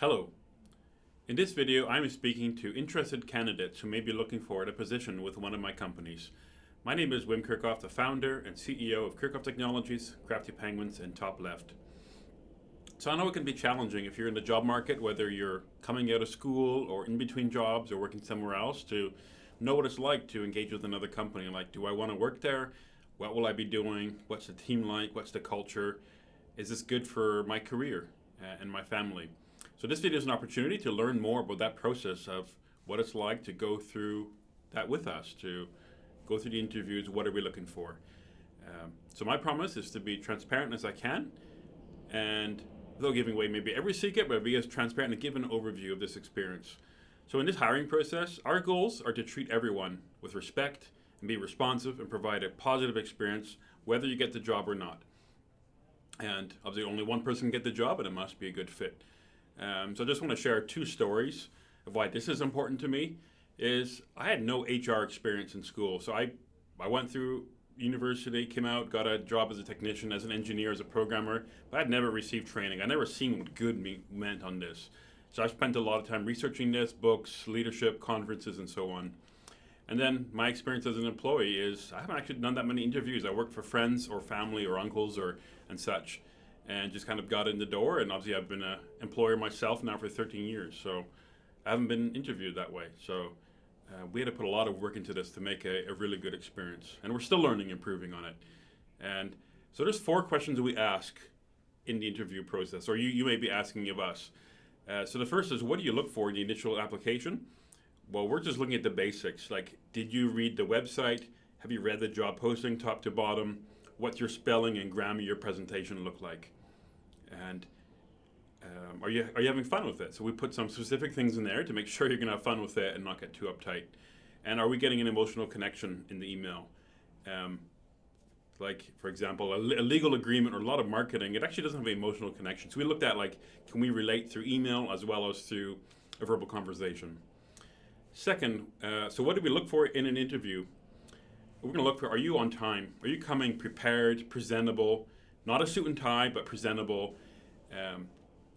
Hello. In this video, I'm speaking to interested candidates who may be looking for a position with one of my companies. My name is Wim Kerkhoff, the founder and CEO of Kerkhoff Technologies, Crafty Penguins, and TopLeft. So I know it can be challenging if you're in the job market, whether you're coming out of school or in between jobs or working somewhere else, to know what it's like to engage with another company. Like, do I want to work there? What will I be doing? What's the team like? What's the culture? Is this good for my career and my family? So this video is an opportunity to learn more about that process of what it's like to go through that with us, to go through the interviews. What are we looking for? So my promise is to be transparent as I can, and without giving away maybe every secret, but be as transparent and give an overview of this experience. So in this hiring process, our goals are to treat everyone with respect and be responsive and provide a positive experience, whether you get the job or not. And obviously only one person can get the job, and it must be a good fit. So I just want to share two stories of why this is important to me. Is I had no HR experience in school. So I went through university, came out, got a job as a technician, as an engineer, as a programmer, but I'd never received training. I never seen what good meant on this. So I spent a lot of time researching this, books, leadership, conferences, and so on. And then my experience as an employee is I haven't actually done that many interviews. I worked for friends or family or uncles and such, and just kind of got in the door. And obviously I've been an employer myself now for 13 years, so I haven't been interviewed that way. So we had to put a lot of work into this to make a really good experience, and we're still learning, improving on it. And so there's 4 questions that we ask in the interview process, or you may be asking of us. So the first is, what do you look for in the initial application? Well, we're just looking at the basics, like, did you read the website? Have you read the job posting top to bottom? What's your spelling and grammar, your presentation look like? And are you having fun with it? So we put some specific things in there to make sure you're going to have fun with it and not get too uptight. And are we getting an emotional connection in the email? Like, for example, a legal agreement or a lot of marketing, it actually doesn't have an emotional connection. So we looked at, like, can we relate through email as well as through a verbal conversation? Second, so what do we look for in an interview? We're going to look for, are you on time? Are you coming prepared, presentable? Not a suit and tie, but presentable.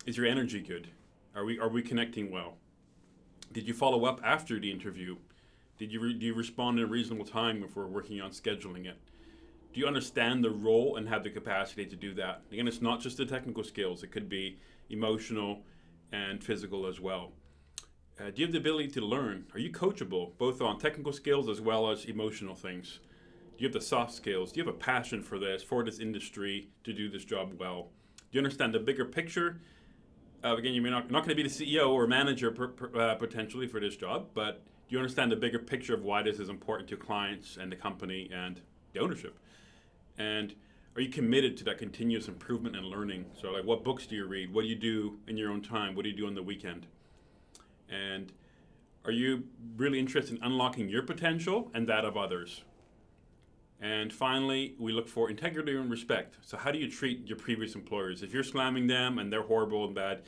Is your energy good? Are we connecting well? Did you follow up after the interview? Do you respond in a reasonable time if we're working on scheduling it? Do you understand the role and have the capacity to do that? Again, it's not just the technical skills. It could be emotional and physical as well. Do you have the ability to learn? Are you coachable, both on technical skills as well as emotional things? Do you have the soft skills? Do you have a passion for this industry, to do this job well? Do you understand the bigger picture? Again, you're not going to be the CEO or manager potentially for this job, but do you understand the bigger picture of why this is important to clients and the company and the ownership? And are you committed to that continuous improvement and learning? So, like, what books do you read? What do you do in your own time? What do you do on the weekend? And are you really interested in unlocking your potential and that of others? And finally, we look for integrity and respect. So how do you treat your previous employers? If you're slamming them and they're horrible and bad,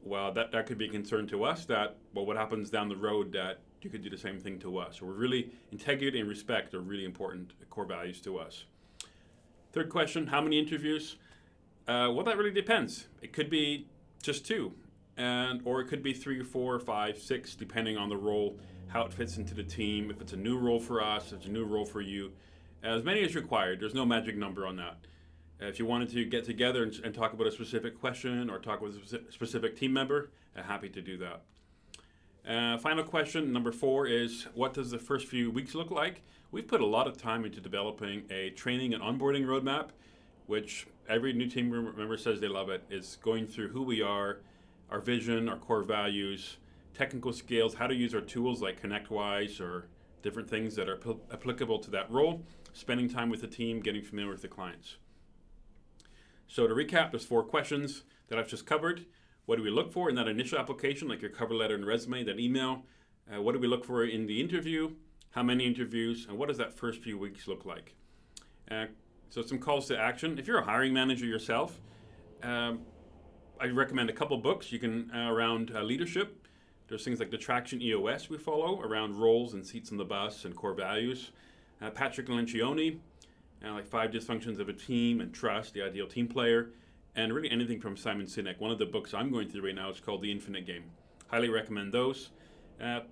well, that could be a concern to us that, well, what happens down the road that you could do the same thing to us. So we're really, integrity and respect are really important core values to us. Third question, how many interviews? Well, that really depends. It could be just 2, or it could be 3, 4, 5, 6, depending on the role, how it fits into the team, if it's a new role for us, if it's a new role for you. As many as required. There's no magic number on that. If you wanted to get together and talk about a specific question or talk with a specific team member, happy to do that. Final question, number 4, is what does the first few weeks look like? We've put a lot of time into developing a training and onboarding roadmap, which every new team member says they love it. It's going through who we are, our vision, our core values, technical skills, how to use our tools like ConnectWise or different things that are applicable to that role, spending time with the team, getting familiar with the clients. So to recap, there's 4 questions that I've just covered. What do we look for in that initial application, like your cover letter and resume, that email? What do we look for in the interview? How many interviews? And what does that first few weeks look like? So some calls to action. If you're a hiring manager yourself, I recommend a couple books you can around leadership. There's things like the Traction EOS we follow around roles and seats on the bus and core values. Patrick Lionchini, like 5 dysfunctions of a team and trust, the ideal team player. and really anything from Simon Sinek. One of the books I'm going through right now is called The Infinite Game. Highly recommend those. To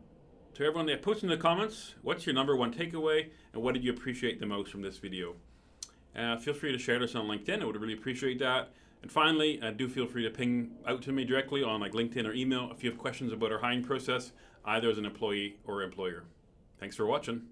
everyone there, post in the comments, what's your number one takeaway, and what did you appreciate the most from this video? Feel free to share this on LinkedIn. I would really appreciate that. And finally, do feel free to ping out to me directly on like LinkedIn or email if you have questions about our hiring process, either as an employee or employer. Thanks for watching.